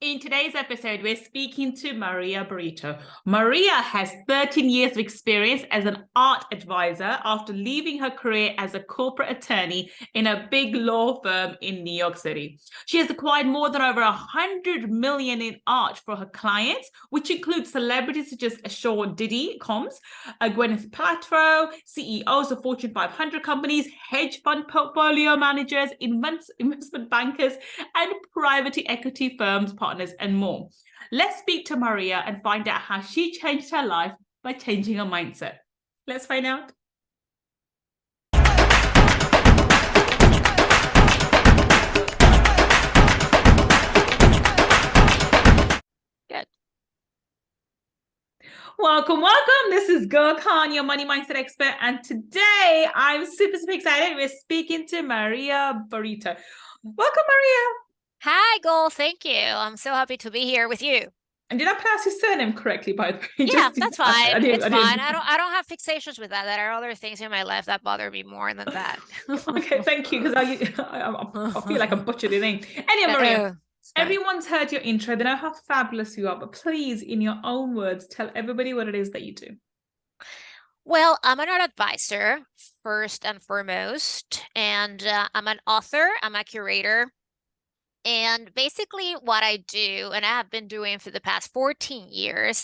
In today's episode, we're speaking to Maria Brito. Maria has 13 years of experience as an art advisor after leaving her career as a corporate attorney in a big law firm in New York City. She has acquired more than over 100 million in art for her clients, which includes celebrities such as Diddy, Gwyneth Paltrow, CEOs of Fortune 500 companies, hedge fund portfolio managers, investment bankers, and private equity firms, partners, and more. Let's speak to Maria and find out how she changed her life by changing her mindset. Let's find out. Good. Welcome. This is Gull, your money mindset expert, and today I'm super excited. We're speaking to Maria Brito. Welcome, Maria. Hi, Gull. Thank you. I'm so happy to be here with you. And did I pronounce your surname correctly, by the way? Yeah, that's fine. It's fine. I don't have fixations with that. There are other things in my life that bother me more than that. Okay, thank you, because I feel like I butchered your name. Anyway, Maria, everyone's heard your intro. They know how fabulous you are, but please, in your own words, tell everybody what it is that you do. Well, I'm an art advisor, first and foremost, and I'm an author, I'm a curator. And basically what I do, and I have been doing for the past 14 years,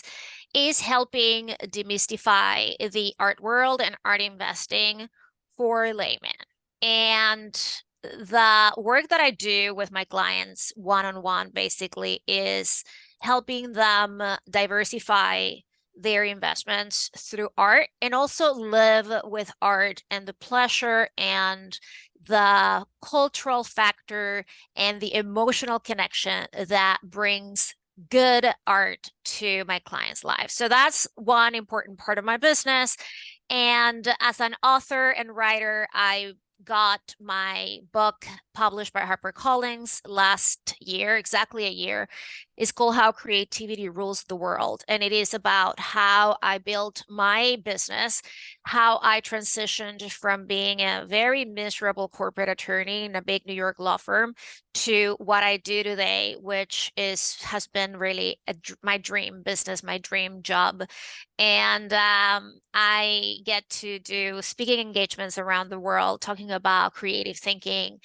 is helping demystify the art world and art investing for laymen. And the work that I do with my clients one-on-one basically is helping them diversify their investments through art and also live with art and the pleasure and the cultural factor and the emotional connection that brings good art to my clients' lives. So that's one important part of my business. And as an author and writer, I got my book published by HarperCollins last year, exactly a year. It's called How Creativity Rules the World. And it is about how I built my business, how I transitioned from being a very miserable corporate attorney in a big New York law firm to what I do today, which has been really my dream business, my dream job. And I get to do speaking engagements around the world, talking about creative thinking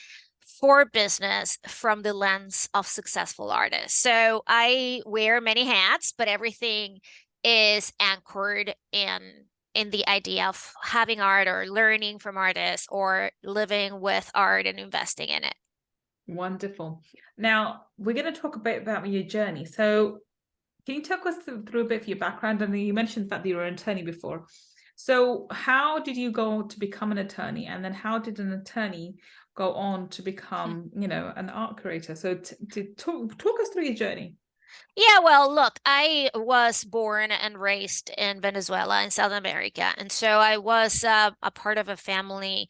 for business from the lens of successful artists. So I wear many hats, but everything is anchored in the idea of having art or learning from artists or living with art and investing in it. Wonderful. Now, we're going to talk a bit about your journey. So can you talk us through a bit of your background? And you mentioned that you were an attorney before. So how did you go to become an attorney? And then how did an attorney go on to become, an art curator? So talk us through your journey. Yeah, well, look, I was born and raised in Venezuela in South America. And so I was a part of a family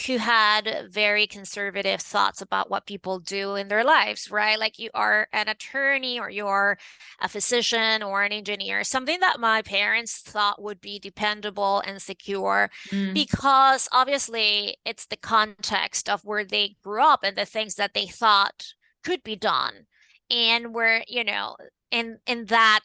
who had very conservative thoughts about what people do in their lives, right? Like you are an attorney or you're a physician or an engineer, something that my parents thought would be dependable and secure because obviously it's the context of where they grew up and the things that they thought could be done. And we're, in that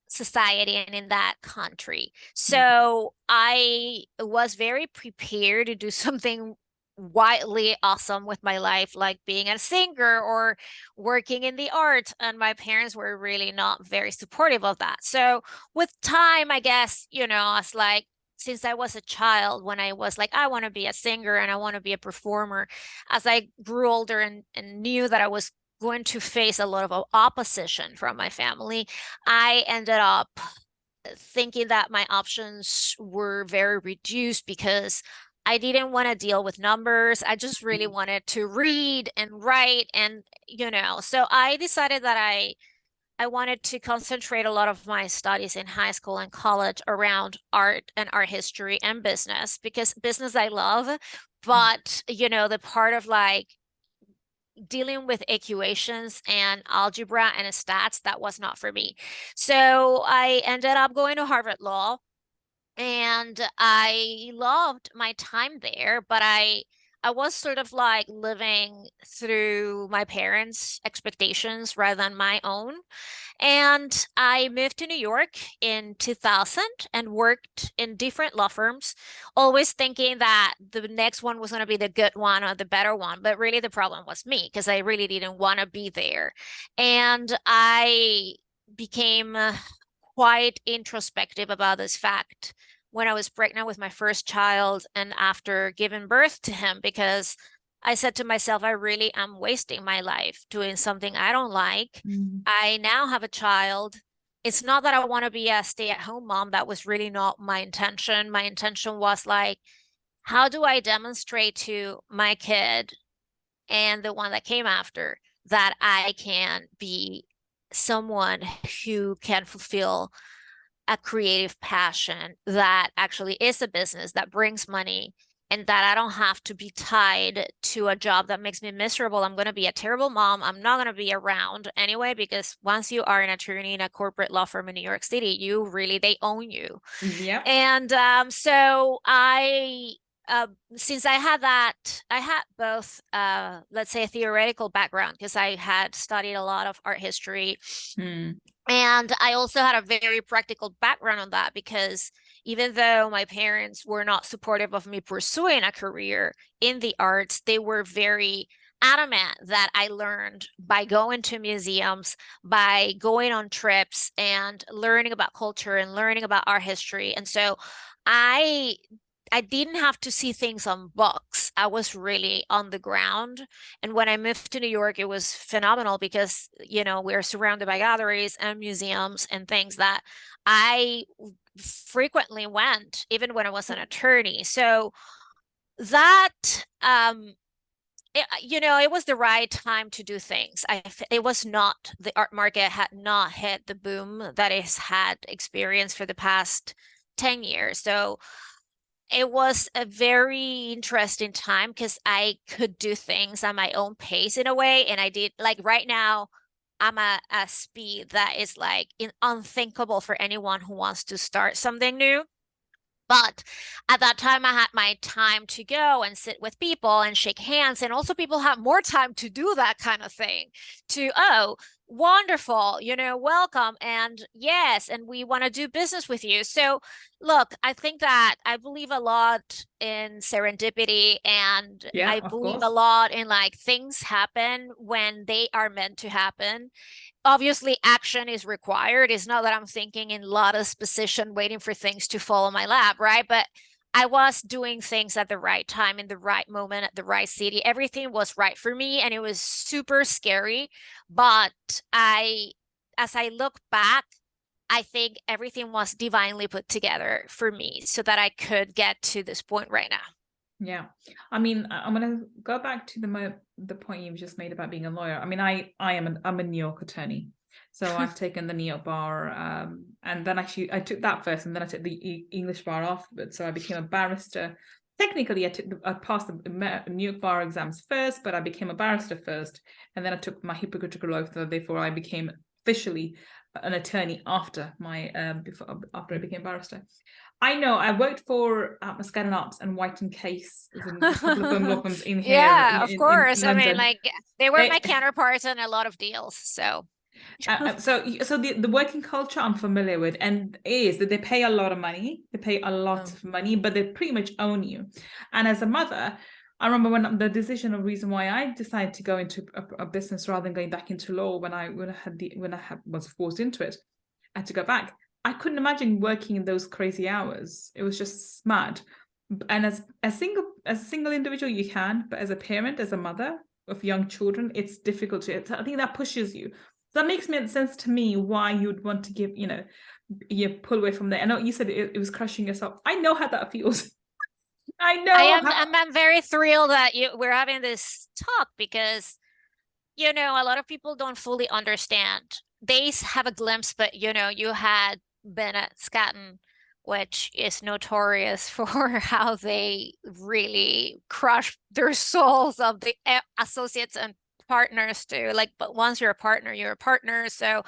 society and in that country. So I was very prepared to do something wildly awesome with my life, like being a singer or working in the arts. And my parents were really not very supportive of that. So with time, I guess, I was like, since I was a child, when I was like, I want to be a singer and I want to be a performer, as I grew older and knew that I was going to face a lot of opposition from my family, I ended up thinking that my options were very reduced because I didn't want to deal with numbers. I just really wanted to read and write and, so I decided that I wanted to concentrate a lot of my studies in high school and college around art and art history and business, because business I love, but, the part of like dealing with equations and algebra and stats, that was not for me. So I ended up going to Harvard Law, and I loved my time there, but I I was sort of like living through my parents' expectations rather than my own. And I moved to New York in 2000 and worked in different law firms, always thinking that the next one was going to be the good one or the better one. But really, the problem was me because I really didn't want to be there. And I became quite introspective about this fact when I was pregnant with my first child and after giving birth to him, because I said to myself, I really am wasting my life doing something I don't like. Mm. I now have a child. It's not that I want to be a stay-at-home mom. That was really not my intention. My intention was like, how do I demonstrate to my kid and the one that came after that I can be someone who can fulfill a creative passion that actually is a business that brings money and that I don't have to be tied to a job that makes me miserable. I'm going to be a terrible mom. I'm not going to be around anyway, because once you are an attorney in a corporate law firm in New York City, they own you. Yep. And so since I had both, let's say, a theoretical background because I had studied a lot of art history. Mm. And I also had a very practical background on that because even though my parents were not supportive of me pursuing a career in the arts, they were very adamant that I learned by going to museums, by going on trips and learning about culture and learning about art history. And so I I didn't have to see things on books. I was really on the ground. And when I moved to New York, it was phenomenal because, we're surrounded by galleries and museums and things that I frequently went, even when I was an attorney. So that, it was the right time to do things. It was not, the art market had not hit the boom that it's had experienced for the past 10 years. So it was a very interesting time because I could do things at my own pace in a way. And I did, like, right now, I'm at a speed that is like unthinkable for anyone who wants to start something new. But at that time, I had my time to go and sit with people and shake hands. And also, people have more time to do that kind of thing. Oh, wonderful, welcome. And yes, and we want to do business with you. So, look, I think that I believe a lot in serendipity, and Yeah, I of believe a course. lot in like things happen when they are meant to happen. Obviously, action is required. It's not that I'm thinking in lotus position waiting for things to fall in my lap, right? But I was doing things at the right time, in the right moment, at the right city. Everything was right for me, and it was super scary. But as I look back, I think everything was divinely put together for me so that I could get to this point right now. Yeah, I mean, I'm gonna go back to the point you've just made about being a lawyer. I mean, I'm a New York attorney, so I've taken the New York bar, and then actually I took that first, and then I took the English bar afterwards. So I became a barrister. Technically, I passed the New York bar exams first, but I became a barrister first, and then I took my Hippocratic oath. Therefore, I became officially an attorney after after I became a barrister. I know I worked for Muscat Ops and White and Case, a couple of them law firms in here Yeah, of in course. I mean, London. like, they were my They, counterparts in a lot of deals. So, so the working culture I'm familiar with, and is that they pay a lot of money. They pay a lot oh. of money, but they pretty much own you. And as a mother, I remember when the decision or reason why I decided to go into a business rather than going back into law was forced into it, I had to go back. I couldn't imagine working in those crazy hours. It was just mad. And as a single individual, you can, but as a parent, as a mother of young children, it's difficult to. I think that pushes you. That makes sense to me why you'd want to you pull away from there. I know you said it was crushing yourself. I know how that feels. I I know am how. I'm very thrilled that we're having this talk because, a lot of people don't fully understand. They have a glimpse, but you had been at Scatton, which is notorious for how they really crush their souls of the associates and partners too. Like, but once you're a partner, you're a partner. So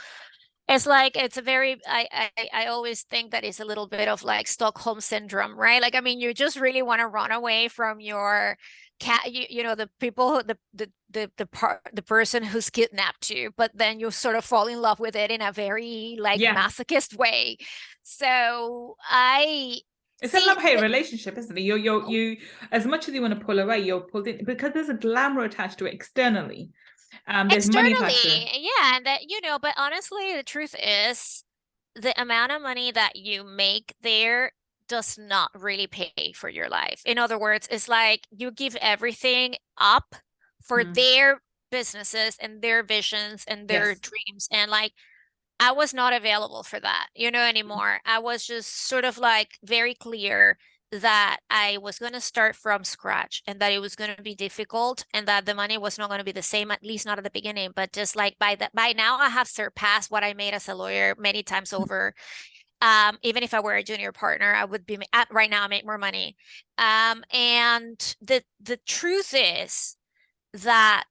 It's like it's a very I always think that it's a little bit of like Stockholm syndrome, right? Like I mean, you just really want to run away from your cat, you know, the people, the person who's kidnapped you, but then you sort of fall in love with it in a very like Yeah. masochist way. So I It's a see love-hate relationship, isn't it? You, as much as you want to pull away, you're pulled in because there's a glamour attached to it externally. There's money attached to it. externally, yeah, and that, you know, but honestly, the truth is the amount of money that you make there does not really pay for your life. In other words, it's like you give everything up for Mm. their businesses and their visions and their Yes. dreams. And like, I was not available for that, you know, anymore. I was just sort of like very clear that I was going to start from scratch and that it was going to be difficult and that the money was not going to be the same, at least not at the beginning. But just like by now, I have surpassed what I made as a lawyer many times over. Even if I were a junior partner, I would be right now I make more money. And the truth is that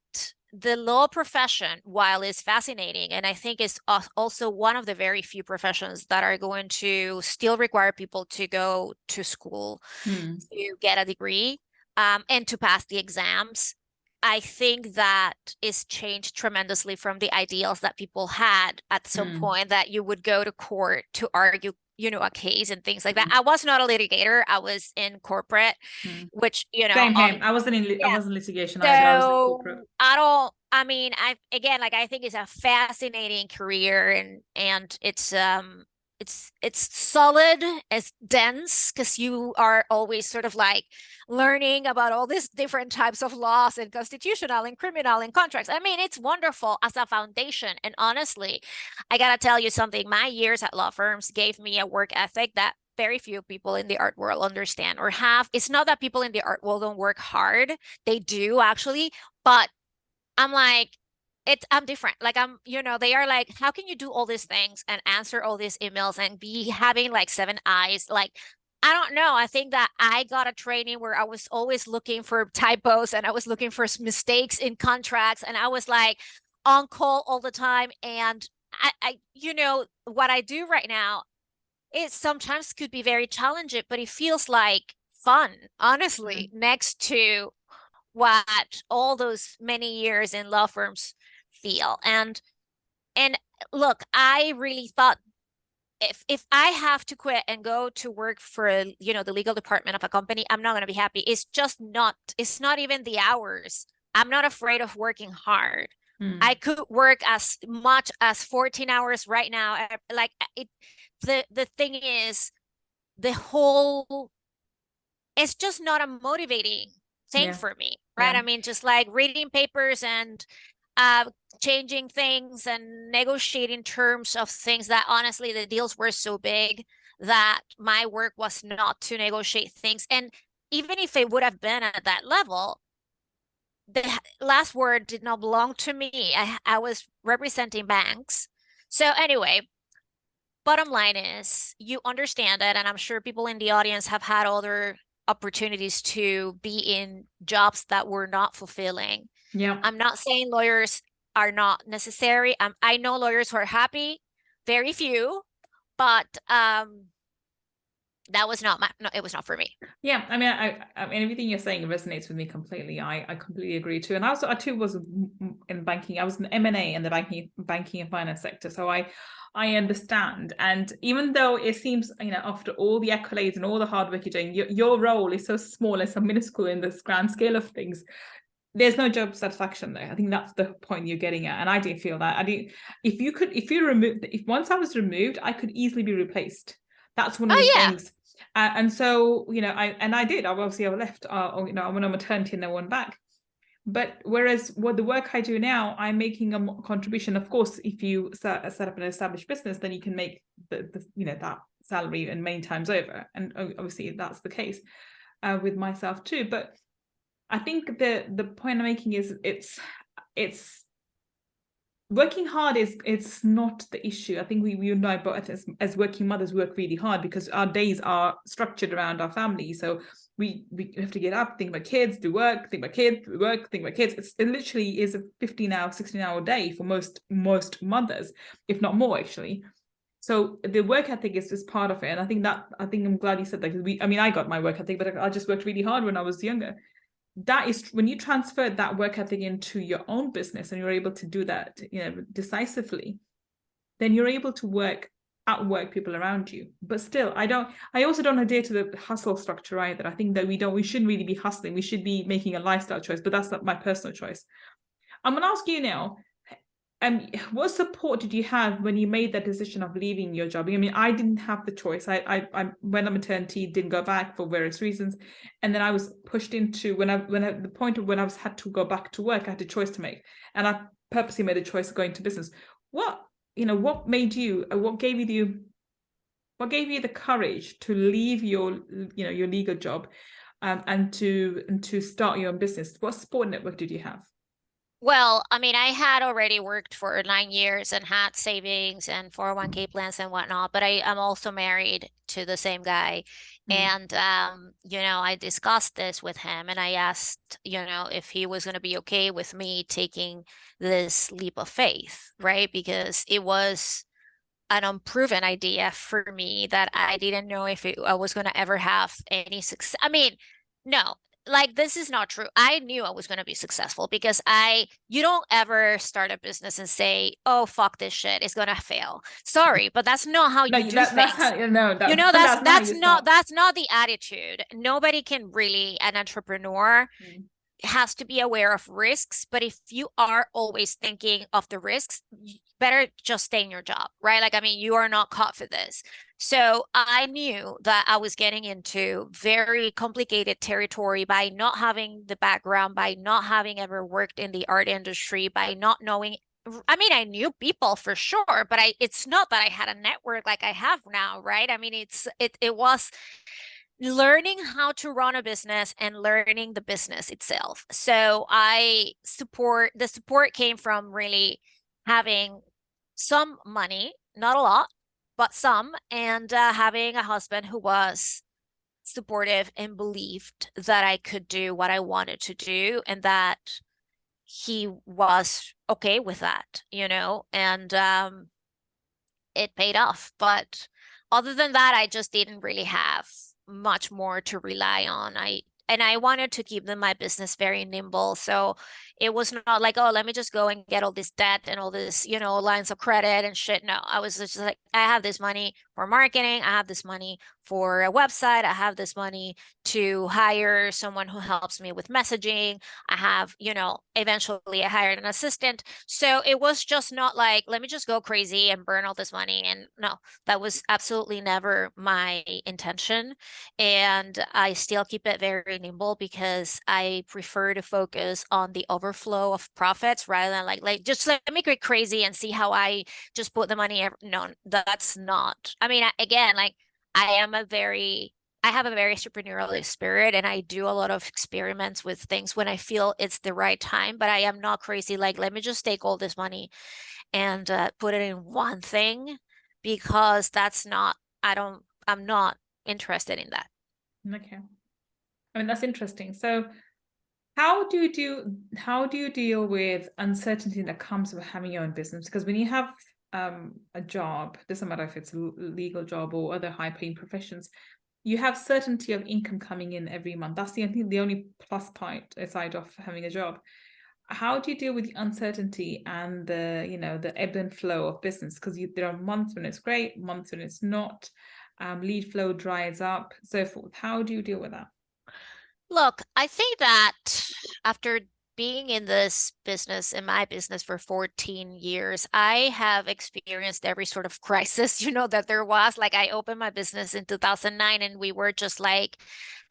the law profession, while is fascinating, and I think is also one of the very few professions that are going to still require people to go to school Mm. to get a degree, and to pass the exams. I think that is changed tremendously from the ideals that people had at some Mm. point that you would go to court to argue, you know, a case and things like that. Mm. I was not a litigator. I was in corporate, Mm. which, you know, Same here. I yeah. wasn't litigation either. I was in corporate. So I don't, I mean, I again, like I think it's a fascinating career and it's solid, it's dense because you are always sort of like learning about all these different types of laws and constitutional and criminal and contracts. I mean, it's wonderful as a foundation. And honestly, I gotta tell you something, my years at law firms gave me a work ethic that very few people in the art world understand or have. It's not that people in the art world don't work hard. They do actually, but I'm like, I'm different. Like I'm, you know, they are like, how can you do all these things and answer all these emails and be having like 7 eyes? Like, I don't know. I think that I got a training where I was always looking for typos and I was looking for mistakes in contracts and I was like on call all the time. And you know, what I do right now, it sometimes could be very challenging, but it feels like fun, honestly, Mm. next to what all those many years in law firms feel. And look, I really thought if I have to quit and go to work for, you know, the legal department of a company, I'm not going to be happy. It's not even the hours. I'm not afraid of working hard. Mm. I could work as much as 14 hours right now. Like it, the thing is, the whole it's just not a motivating thing Yeah. for me, right? Yeah. I mean, just like reading papers and uh changing things and negotiating terms of things that honestly the deals were so big that my work was not to negotiate things. And even if it would have been at that level, the last word did not belong to me. I was representing banks. So anyway, bottom line is you understand it, and I'm sure people in the audience have had other opportunities to be in jobs that were not fulfilling. Yeah. I'm not saying lawyers are not necessary. I know lawyers who are happy, very few, but that was not no, it was not for me. Yeah, I mean, I mean, everything you're saying resonates with me completely. I completely agree too. And I too was in banking. I was in M&A in the banking and finance sector, so I understand. And even though it seems, you know, after all the accolades and all the hard work you're doing, your role is so small and so minuscule in this grand scale of things. There's no job satisfaction there. I think that's the point you're getting at. And I didn't feel that. If once I was removed, I could easily be replaced. That's one of the Oh yeah. things. And so, you know, I did. I left. You know, I went on maternity and then went back. But whereas the work I do now, I'm making a contribution. Of course, if you set up an established business, then you can make the you know, that salary and many times over. And obviously that's the case with myself too. But I think the point I'm making is it's working hard it's not the issue. I think we know, but as working mothers, we work really hard because our days are structured around our family. So we have to get up, think about kids, do work, think about kids, do work, think about kids. It literally is a 15-hour, 16-hour day for most mothers, if not more, actually. So the work ethic is part of it. And I think I'm glad you said that, because I got my work ethic, but I just worked really hard when I was younger. That is when you transfer that work ethic into your own business and you're able to do that, decisively, then you're able to outwork people around you. But still, I also don't adhere to the hustle structure either. I think that we shouldn't really be hustling. We should be making a lifestyle choice, but that's not my personal choice. I'm going to ask you now, what support did you have when you made that decision of leaving your job? I mean, I didn't have the choice. I went on maternity, didn't go back for various reasons, and then I was pushed into the point of when I had to go back to work. I had a choice to make, and I purposely made a choice of going to business. What gave you the courage to leave your legal job, and to start your own business? What support network did you have? Well, I mean, I had already worked for 9 years and had savings and 401k plans and whatnot, but I'm also married to the same guy. And, I discussed this with him and I asked, if he was going to be okay with me taking this leap of faith, right? Because it was an unproven idea for me that I didn't know if I was going to ever have any success. I mean, no, like this is not true. I knew I was going to be successful because you don't ever start a business and say, oh, fuck this shit, it's going to fail. Sorry, but that's not how you do things. That's That's not the attitude. Nobody can really, an entrepreneur has to be aware of risks, but if you are always thinking of the risks, you better just stay in your job, right? Like, I mean, you are not caught for this. So I knew that I was getting into very complicated territory by not having the background, by not having ever worked in the art industry, by not knowing. I mean, I knew people for sure, but it's not that I had a network like I have now, right? I mean, it was learning how to run a business and learning the business itself. So the support came from really having some money, not a lot, but some, and having a husband who was supportive and believed that I could do what I wanted to do and that he was okay with that, and it paid off. But other than that, I just didn't really have much more to rely on. I wanted to keep my business very nimble. So it was not like, oh, let me just go and get all this debt and all this, lines of credit and shit. No, I was just like, I have this money for marketing. I have this money for a website. I have this money to hire someone who helps me with messaging. I have, eventually I hired an assistant. So it was just not like, let me just go crazy and burn all this money. And no, that was absolutely never my intention. And I still keep it very nimble because I prefer to focus on the overflow of profits rather than like just let me go crazy and see how I just put the money. No, that's not. I mean, again, like I have a very entrepreneurial spirit and I do a lot of experiments with things when I feel it's the right time, but I am not crazy. Like, let me just take all this money and put it in one thing because I'm not interested in that. Okay. I mean, that's interesting. So how do you deal with uncertainty that comes with having your own business? Because when you have a job, doesn't matter if it's a legal job or other high-paying professions, you have certainty of income coming in every month. That's I think the only plus point aside of having a job. How do you deal with the uncertainty and the ebb and flow of business? Because there are months when it's great, months when it's not. Lead flow dries up, so forth. How do you deal with that? Look, I think that after being in my business for 14 years, I have experienced every sort of crisis, that there was. Like I opened my business in 2009 and we were just like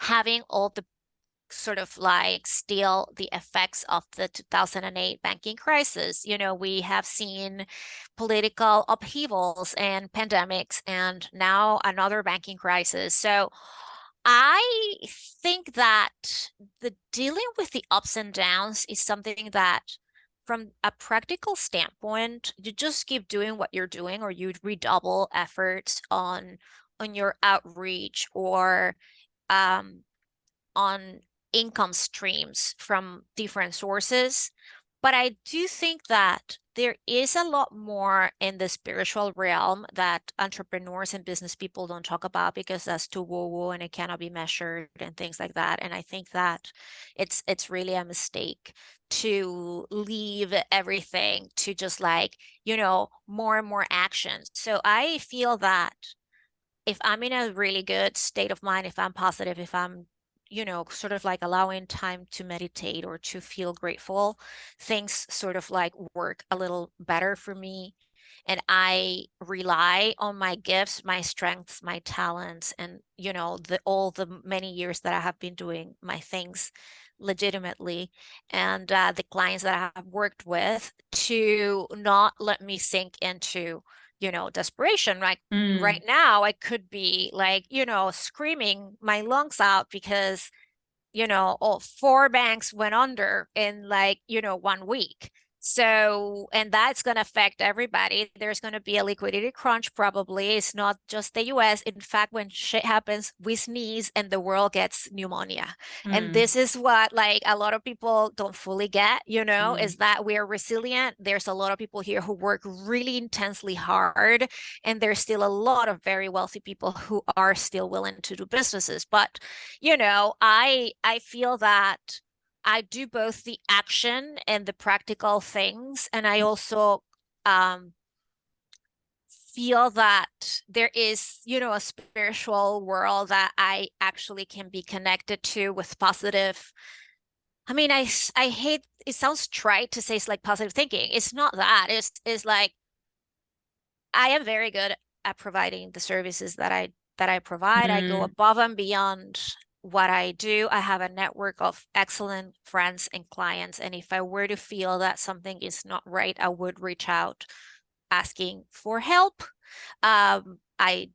having all the sort of like still the effects of the 2008 banking crisis. We have seen political upheavals and pandemics and now another banking crisis. So I think that the dealing with the ups and downs is something that from a practical standpoint, you just keep doing what you're doing or you redouble efforts on your outreach or on income streams from different sources. But I do think that there is a lot more in the spiritual realm that entrepreneurs and business people don't talk about because that's too woo-woo and it cannot be measured and things like that. And I think that it's really a mistake to leave everything to just like, more and more action. So I feel that if I'm in a really good state of mind, if I'm positive, if I'm, sort of like allowing time to meditate or to feel grateful, things sort of like work a little better for me. And I rely on my gifts, my strengths, my talents, and, all the many years that I have been doing my things legitimately, and the clients that I have worked with to not let me sink into desperation. Like right now, I could be like, screaming my lungs out because, all 4 banks went under in like, 1 week. So, and that's going to affect everybody. There's going to be a liquidity crunch probably. It's not just the US. In fact, when shit happens, we sneeze and the world gets pneumonia. And this is what like a lot of people don't fully get, is that we are resilient. There's a lot of people here who work really intensely hard, and there's still a lot of very wealthy people who are still willing to do businesses. But, I feel that I do both the action and the practical things. And I also feel that there is, a spiritual world that I actually can be connected to with positive. I mean, I hate, it sounds trite to say it's like positive thinking. It's not that. It's like I am very good at providing the services that I provide. I go above and beyond what I do. I have a network of excellent friends and clients. And if I were to feel that something is not right, I would reach out asking for help. I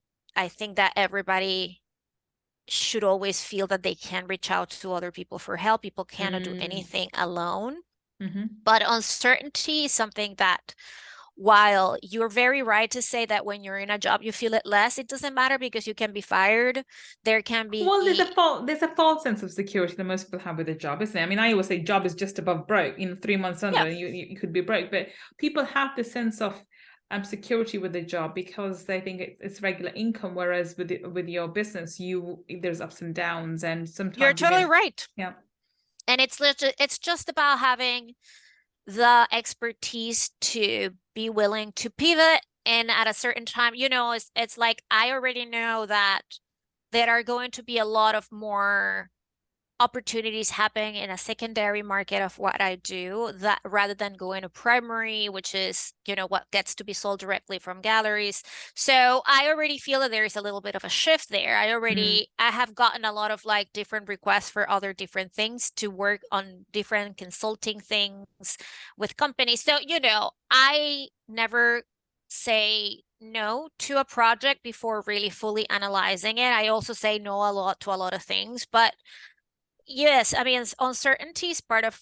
think that everybody should always feel that they can reach out to other people for help. People cannot do anything alone. But uncertainty is something that, while you're very right to say that when you're in a job, you feel it less, it doesn't matter because you can be fired. There can be... Well, there's a false sense of security that most people have with a job, isn't there? I mean, I always say job is just above broke. 3 months under, you could be broke. But people have this sense of security with the job because they think it's regular income, whereas with your business, there's ups and downs, and sometimes you're totally right. Yeah. And it's just about having the expertise to be willing to pivot. And at a certain time, it's like I already know that there are going to be a lot of more opportunities happening in a secondary market of what I do, that rather than going to primary, which is, what gets to be sold directly from galleries. So I already feel that there is a little bit of a shift there. I have gotten a lot of like different requests for other different things to work on different consulting things with companies. So, I never say no to a project before really fully analyzing it. I also say no a lot to a lot of things, but yes, I mean, uncertainty is part of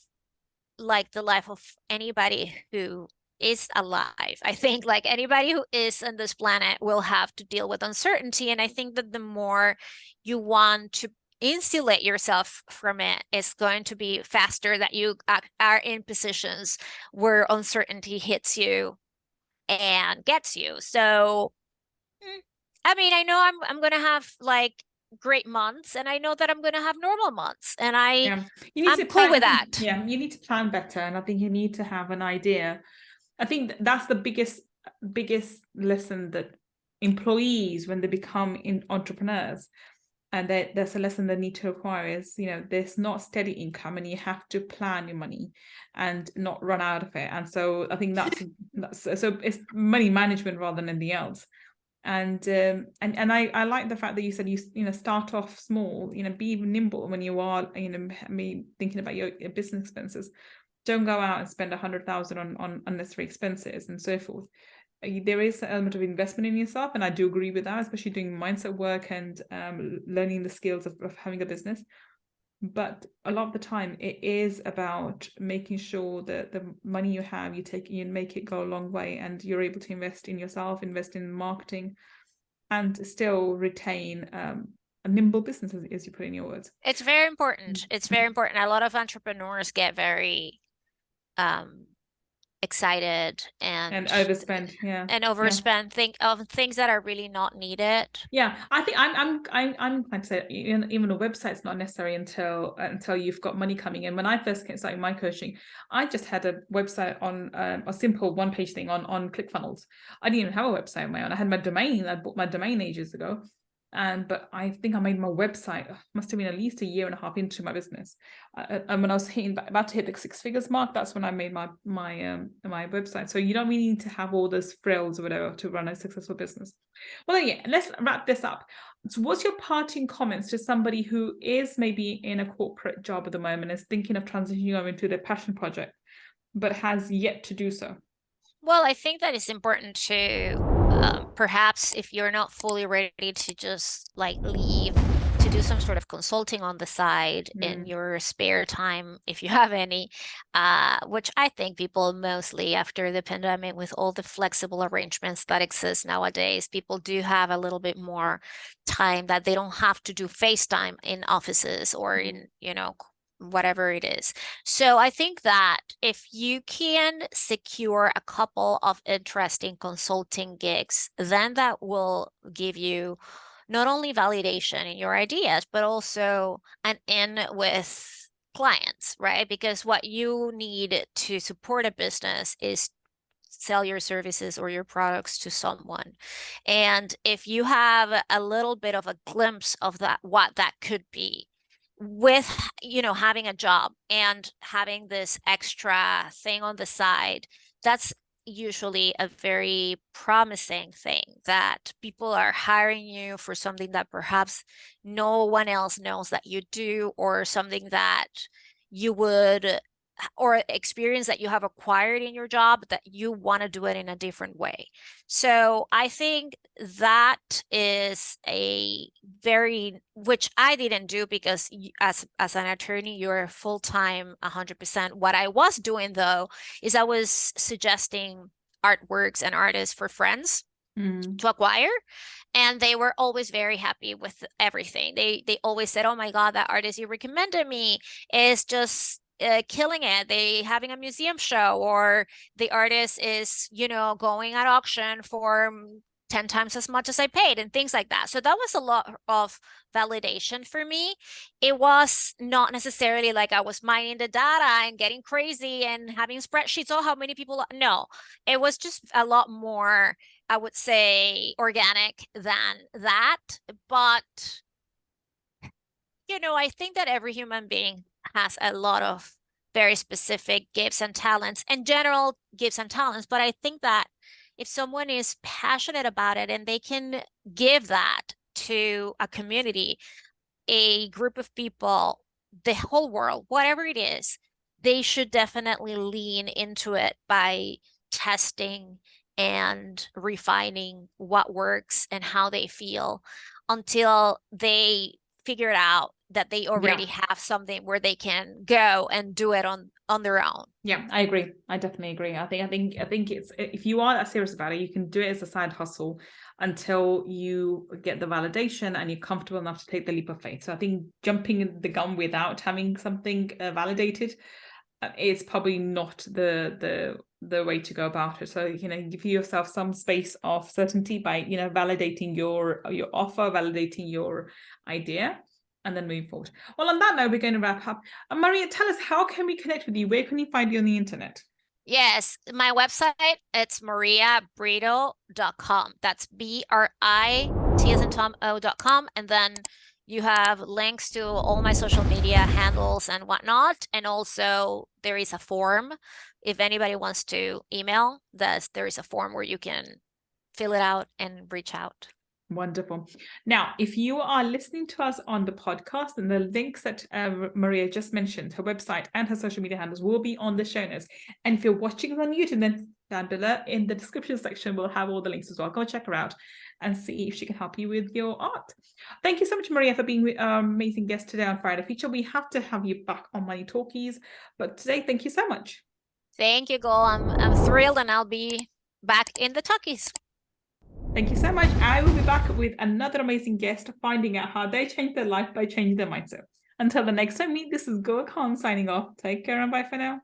like the life of anybody who is alive. I think like anybody who is on this planet will have to deal with uncertainty. And I think that the more you want to insulate yourself from it, it's going to be faster that you are in positions where uncertainty hits you and gets you. So, I mean, I know I'm going to have like great months, and I know that I'm going to have normal months, and I'm cool with that. Yeah, you need to plan better, and I think you need to have an idea. I think that's the biggest lesson that employees, when they become entrepreneurs, and that's a lesson they need to acquire, is there's not steady income, and you have to plan your money and not run out of it. And so I think that's so it's money management rather than anything else. And I like the fact that you said you start off small, be nimble when you are thinking about your business expenses. Don't go out and spend 100,000 on unnecessary expenses and so forth. There is an element of investment in yourself, and I do agree with that, especially doing mindset work and learning the skills of having a business. But a lot of the time, it is about making sure that the money you have, you make it go a long way, and you're able to invest in yourself, invest in marketing, and still retain a nimble business, as you put in your words. It's very important. It's very important. A lot of entrepreneurs get very excited And overspend, yeah. and overspend, think of things that are really not needed. Yeah, I think I'm inclined to say even a website's not necessary until you've got money coming in. When I first started my coaching, I just had a website on a simple one-page thing on ClickFunnels. I didn't even have a website of my own. I had my domain. I bought my domain ages ago, but I think I made my website must have been at least a year and a half into my business. And when I was about to hit the 6 figures mark, that's when I made my website. So you don't really need to have all those frills or whatever to run a successful business. Well, yeah, let's wrap this up. So what's your parting comments to somebody who is maybe in a corporate job at the moment, is thinking of transitioning over into their passion project, but has yet to do so? Well, I think that it's important to perhaps if you're not fully ready to just like leave, to do some sort of consulting on the side in your spare time, if you have any, which I think people mostly after the pandemic, with all the flexible arrangements that exist nowadays, people do have a little bit more time that they don't have to do FaceTime in offices or in, whatever it is. So I think that if you can secure a couple of interesting consulting gigs, then that will give you not only validation in your ideas, but also an in with clients, right? Because what you need to support a business is sell your services or your products to someone. And if you have a little bit of a glimpse of that, what that could be, with having a job and having this extra thing on the side, that's usually a very promising thing, that people are hiring you for something that perhaps no one else knows that you do, or something that you would, or experience that you have acquired in your job that you want to do it in a different way. So I think that is a very, which I didn't do because as an attorney, you're full-time 100%. What I was doing though, is I was suggesting artworks and artists for friends to acquire. And they were always very happy with everything. They always said, oh my God, that artist you recommended me is just killing it. They having a museum show, or the artist is, going at auction for 10 times as much as I paid, and things like that. So that was a lot of validation for me. It was not necessarily like I was mining the data and getting crazy and having spreadsheets. Oh, how many people? No, it was just a lot more, I would say, organic than that. But, I think that every human being has a lot of very specific gifts and talents, and general gifts and talents. But I think that if someone is passionate about it and they can give that to a community, a group of people, the whole world, whatever it is, they should definitely lean into it by testing and refining what works and how they feel until they figure it out that they already have something where they can go and do it on their own. Yeah, I agree. I definitely agree. I think it's, if you are that serious about it, you can do it as a side hustle until you get the validation and you're comfortable enough to take the leap of faith. So I think jumping the gun without having something validated is probably not the way to go about it. So give yourself some space of certainty by validating your offer, validating your idea, and then moving forward. Well, on that note, we're going to wrap up. Maria, tell us, how can we connect with you? Where can we find you on the internet? Yes, my website, it's mariabrito.com. That's BRIT as in Tom O.com. And then you have links to all my social media handles and whatnot. And also there is a form. If anybody wants to email, there is a form where you can fill it out and reach out. Wonderful. Now, if you are listening to us on the podcast, and the links that Maria just mentioned, her website and her social media handles will be on the show notes. And if you're watching us on YouTube, then down below in the description section, we'll have all the links as well. Go check her out and see if she can help you with your art. Thank you so much, Maria, for being our amazing guest today on Friday Feature. We have to have you back on Money Talkies, but today, thank you so much. Thank you, Gull. I'm thrilled, and I'll be back in the talkies. Thank you so much. I will be back with another amazing guest, finding out how they changed their life by changing their mindset. Until the next time, this is Gull signing off. Take care and bye for now.